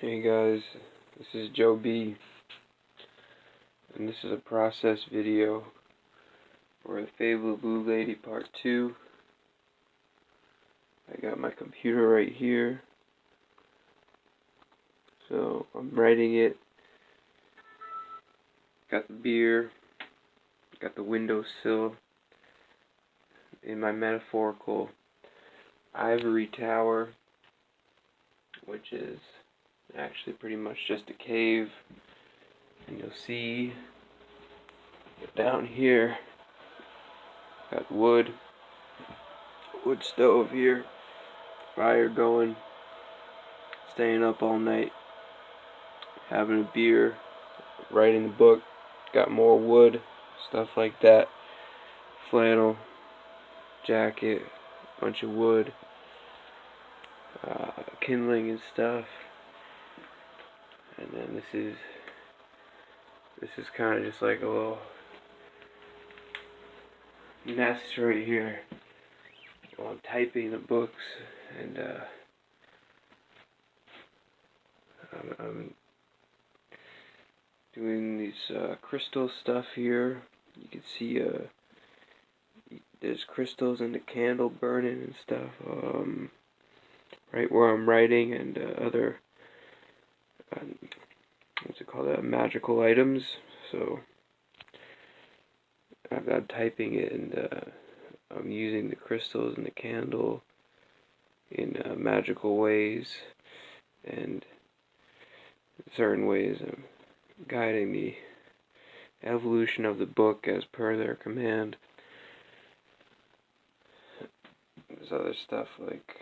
Hey guys, this is Joe B, and this is a process video for The Fable of Blue Lady Part 2. I got my computer right here, so I'm writing it. Got the beer, got the windowsill in my metaphorical ivory tower, which is actually pretty much just a cave. And you'll see down here, got wood stove here, fire going, staying up all night, having a beer, writing the book, got more wood, stuff like that, flannel, jacket, bunch of wood, kindling and stuff. And then this is kind of just like a little nest right here while I'm typing the books, and I'm doing these crystal stuff here. You can see there's crystals in the candle burning and stuff right where I'm writing, and other what's it called, magical items. So I'm typing it, and I'm using the crystals and the candle in magical ways, and in certain ways I'm guiding the evolution of the book as per their command. There's other stuff like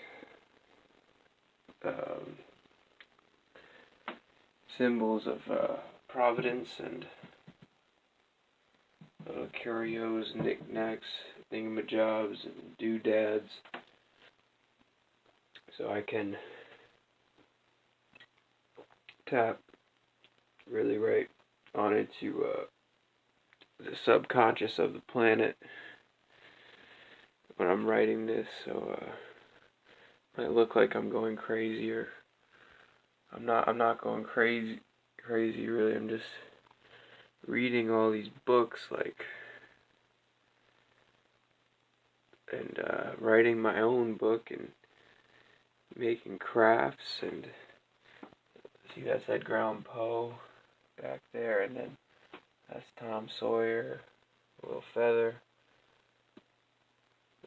symbols of providence and little curios, knickknacks, thingamajobs, and doodads, so I can tap really right on into the subconscious of the planet when I'm writing this. So it might look like I'm going crazy, or I'm not going crazy really. I'm just reading all these books, and writing my own book and making crafts. And see, that's Edgar Allan Poe back there, and then that's Tom Sawyer, a little feather.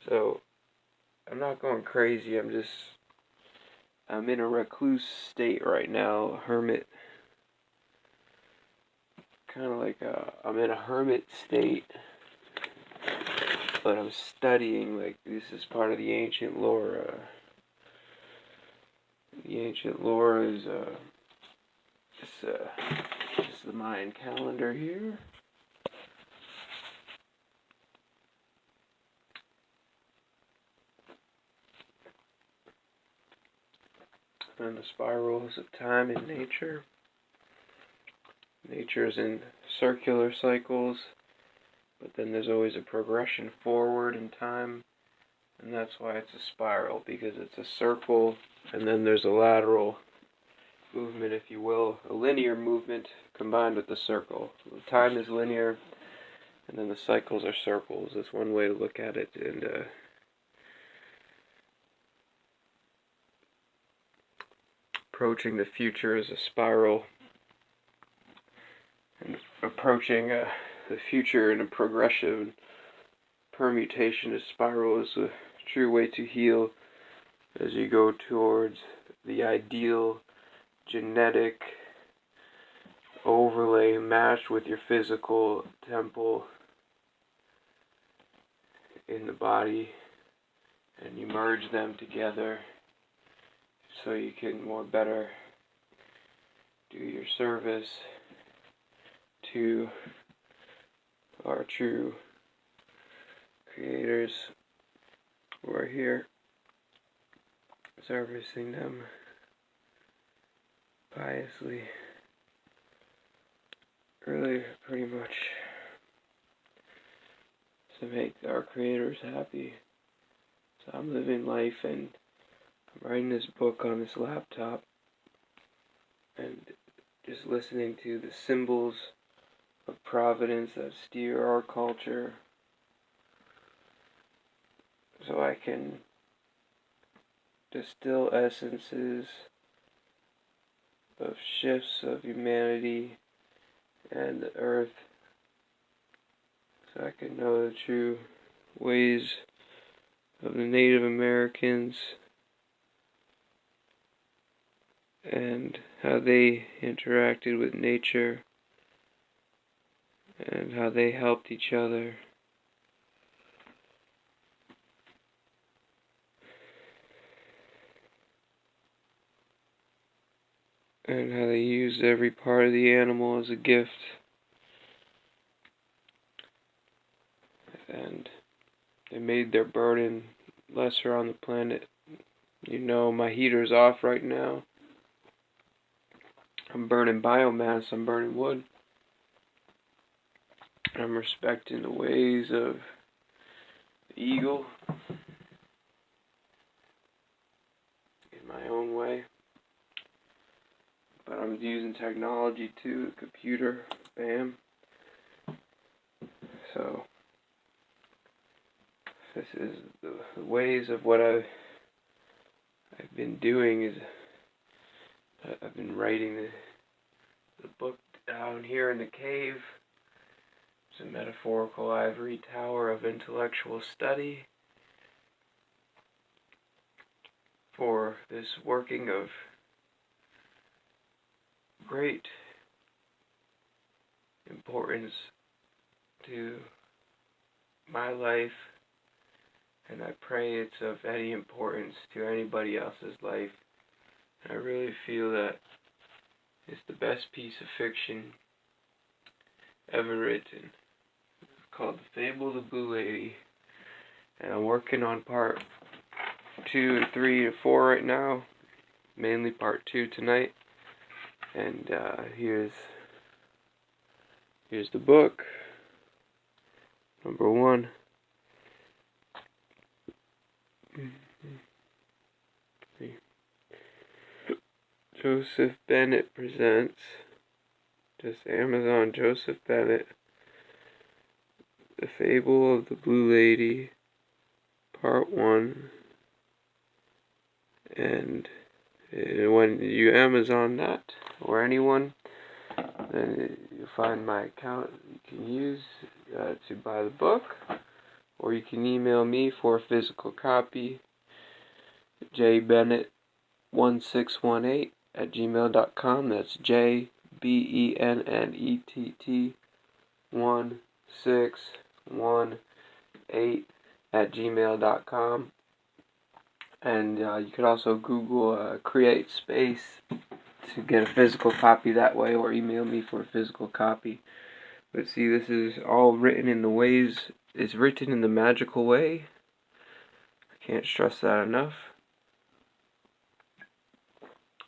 So I'm not going crazy. I'm in a recluse state right now, hermit. Kind of like I'm in a hermit state, but I'm studying. Like, this is part of the ancient lore. The ancient lore is just the Mayan calendar here. And the spirals of time in nature. Nature's in circular cycles, but then there's always a progression forward in time, and that's why it's a spiral, because it's a circle, and then there's a lateral movement, if you will, a linear movement combined with the circle. So the time is linear, and then the cycles are circles. That's one way to look at it. And approaching the future is a spiral, and approaching the future in a progression permutation of spiral is a true way to heal as you go towards the ideal genetic overlay matched with your physical temple in the body, and you merge them together so you can better do your service to our true creators who are here, servicing them piously, really pretty much to make our creators happy. So I'm living life, and I'm writing this book on this laptop, and just listening to the symbols of providence that steer our culture, so I can distill essences of shifts of humanity and the earth, so I can know the true ways of the Native Americans and how they interacted with nature and how they helped each other. And how they used every part of the animal as a gift. And they made their burden lesser on the planet. You know, my heater's off right now. I'm burning biomass, I'm burning wood. I'm respecting the ways of the eagle in my own way. But I'm using technology too, the computer, bam. So, this is the ways of what I've been doing is I've been writing the book down here in the cave. It's a metaphorical ivory tower of intellectual study for this working of great importance to my life, and I pray it's of any importance to anybody else's life. I really feel that it's the best piece of fiction ever written. It's called The Fable of the Blue Lady, and I'm working on part 2 and 3 and 4 right now, mainly part 2 tonight. And here's the book, number 1. Joseph Bennett presents, just Amazon, Joseph Bennett, The Fable of the Blue Lady, part 1. And when you Amazon that, or anyone, then you'll find my account you can use to buy the book, or you can email me for a physical copy, jbennett1618@gmail.com. That's JBENNET1618@gmail.com. And you could also Google Create Space to get a physical copy that way, or email me for a physical copy. But see, this is all written in the ways, it's written in the magical way. I can't stress that enough.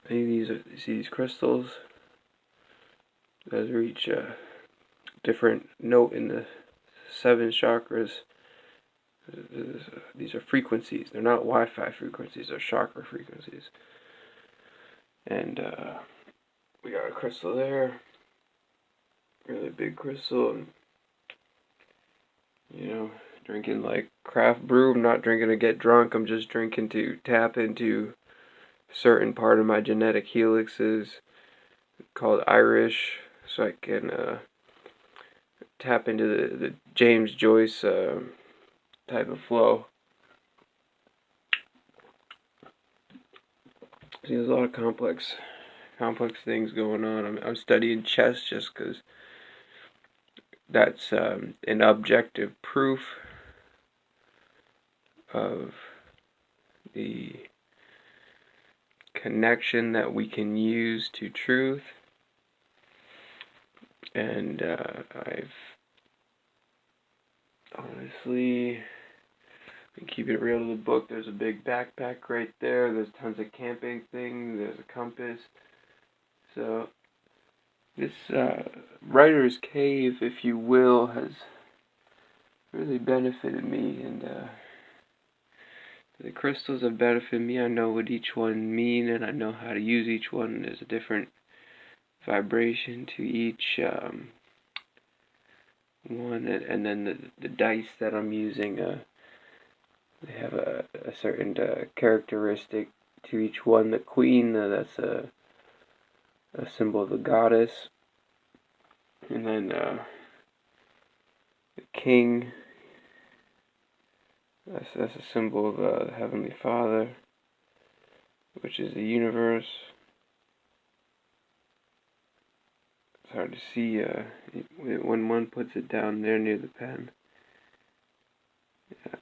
See these crystals? Those reach a different note in the 7 chakras. These are frequencies. They're not Wi-Fi frequencies, they're chakra frequencies. And we got a crystal there, really big crystal, and you know, drinking like craft brew. I'm not drinking to get drunk, I'm just drinking to tap into a certain part of my genetic helixes called Irish, so I can tap into the James Joyce type of flow. See, there's a lot of complex things going on. I'm studying chess just because that's an objective proof of the connection that we can use to truth. And I've honestly been keeping it real to the book. There's a big backpack right there. There's tons of camping things. There's a compass. So this writer's cave, if you will, has really benefited me, and the crystals have benefited me. I know what each one mean, and I know how to use each one. There's a different vibration to each one, and then the dice that I'm using, they have a certain characteristic to each one. The queen, that's a symbol of the goddess, and then the king, that's a symbol of the Heavenly Father, which is the universe. It's hard to see when one puts it down there near the pen. Yeah.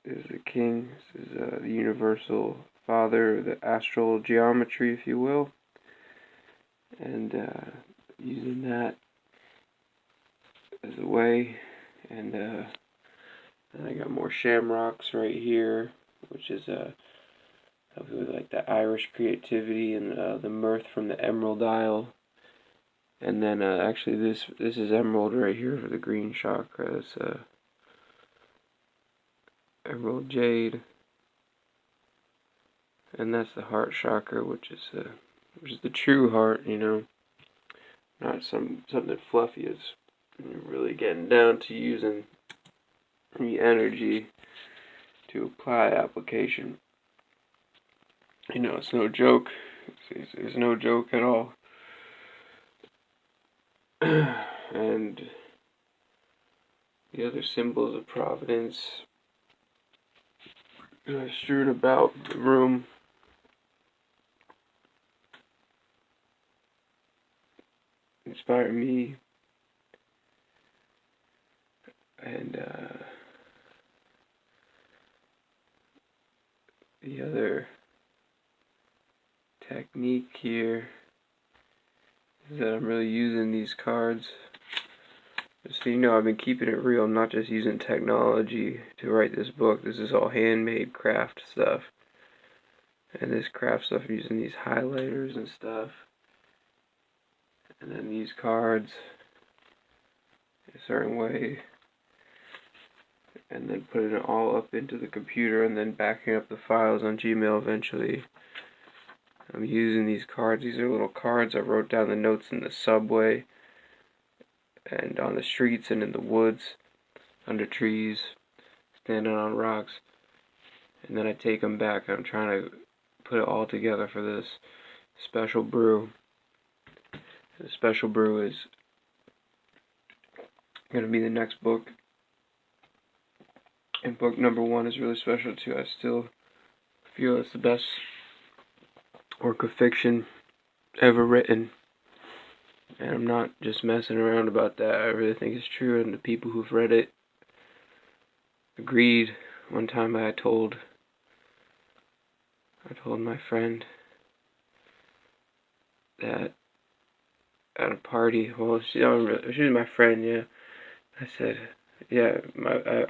This is the king. This is the universal father, the astral geometry, if you will. And using that as a way. And then I got more shamrocks right here, which is helping with like the Irish creativity and the mirth from the emerald isle. And then actually this is emerald right here for the green chakra. It's emerald jade, and that's the heart chakra, which is the true heart, not something fluffy. It's really getting down to using the energy to apply application. It's no joke. It's no joke at all. And the other symbols of providence strewn about the room. Inspire me. And the other technique here is that I'm really using these cards. Just so you know, I've been keeping it real. I'm not just using technology to write this book. This is all handmade craft stuff. And this craft stuff, I'm using these highlighters and stuff. And then these cards a certain way. And then putting it all up into the computer and then backing up the files on Gmail eventually. I'm using these cards. These are little cards. I wrote down the notes in the subway and on the streets and in the woods, under trees, standing on rocks. And then I take them back. I'm trying to put it all together for this special brew. The special brew is going to be the next book. And book number 1 is really special too. I still feel it's the best work of fiction ever written. And I'm not just messing around about that. I really think it's true, and the people who've read it agreed. One time I told my friend that at a party, well, she was my friend, yeah. I said, yeah,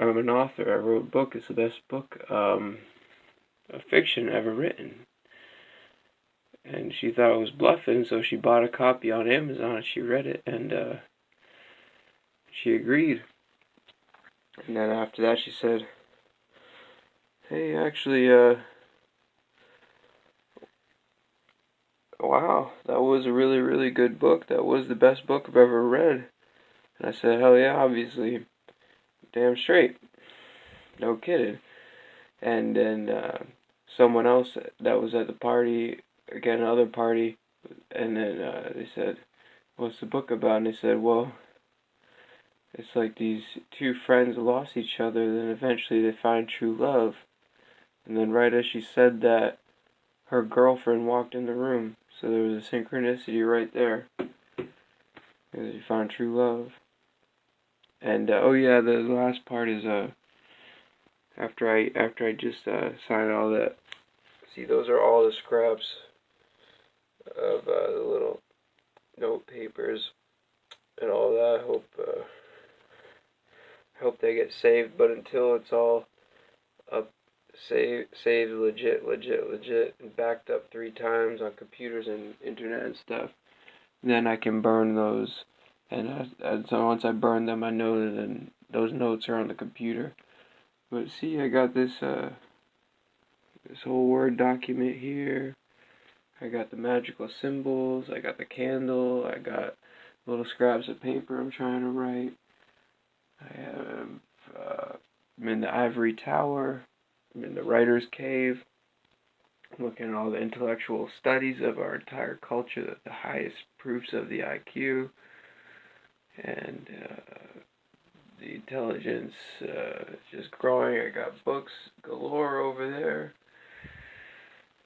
I'm an author. I wrote a book. It's the best book of fiction ever written. And she thought I was bluffing, so she bought a copy on Amazon. She read it, and she agreed. And then after that, she said, "Hey, actually, wow, that was a really, really good book. That was the best book I've ever read." And I said, "Hell yeah, obviously, damn straight, no kidding." And then someone else that was at the party, again, another party, and then they said, "What's the book about?" And they said, "Well, it's like these two friends lost each other, then eventually they find true love." And then right as she said that, her girlfriend walked in the room. So there was a synchronicity right there. Because you found true love. And oh yeah, the last part is after I just sign all that. See, those are all the scraps of the little note papers and all that. I hope they get saved, but until it's all up, saved legit, and backed up 3 times on computers and internet and stuff, then I can burn those. And so once I burn them, I know that then those notes are on the computer. But see, I got this this whole Word document here. I got the magical symbols, I got the candle, I got little scraps of paper I'm trying to write. I have, I'm in the ivory tower, I'm in the writer's cave, I'm looking at all the intellectual studies of our entire culture, the highest proofs of the IQ, and the intelligence just growing. I got books galore over there.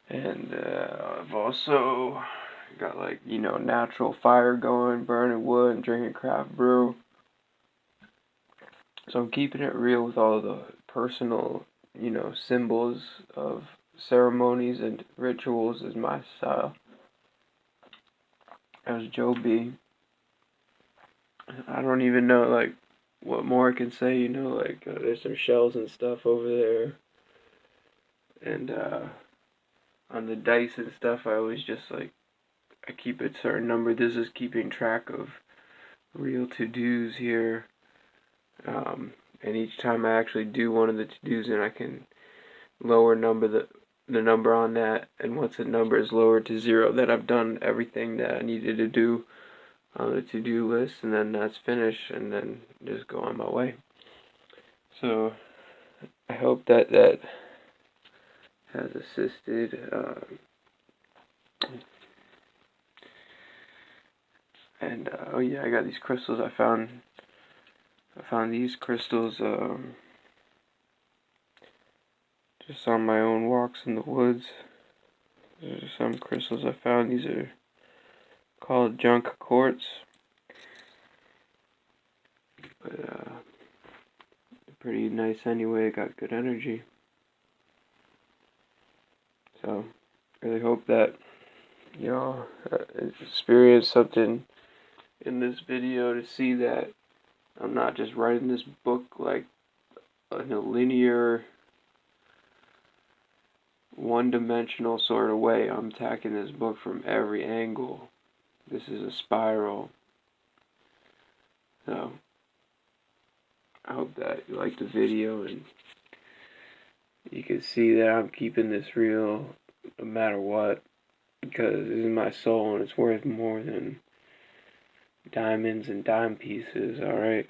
And I've also got, like, natural fire going, burning wood and drinking craft brew. So I'm keeping it real with all the personal, symbols of ceremonies and rituals is my style. As Joe B. I don't even know, like, what more I can say, there's some shells and stuff over there. And on the dice and stuff, I always just, like, I keep a certain number. This is keeping track of real to-dos here. And each time I actually do one of the to-dos, and I can lower the number on that. And once the number is lowered to 0, then I've done everything that I needed to do on the to-do list, and then that's finished, and then just go on my way. So I hope that has assisted. And oh yeah, I got these crystals. I found these crystals just on my own walks in the woods. There's some crystals I found. These are called junk quartz, but they're pretty nice anyway. Got good energy. So really hope that y'all experience something in this video to see that I'm not just writing this book like in a linear, one-dimensional sort of way. I'm attacking this book from every angle. This is a spiral. So I hope that you liked the video and you can see that I'm keeping this real no matter what, because this is my soul and it's worth more than diamonds and dime pieces, alright?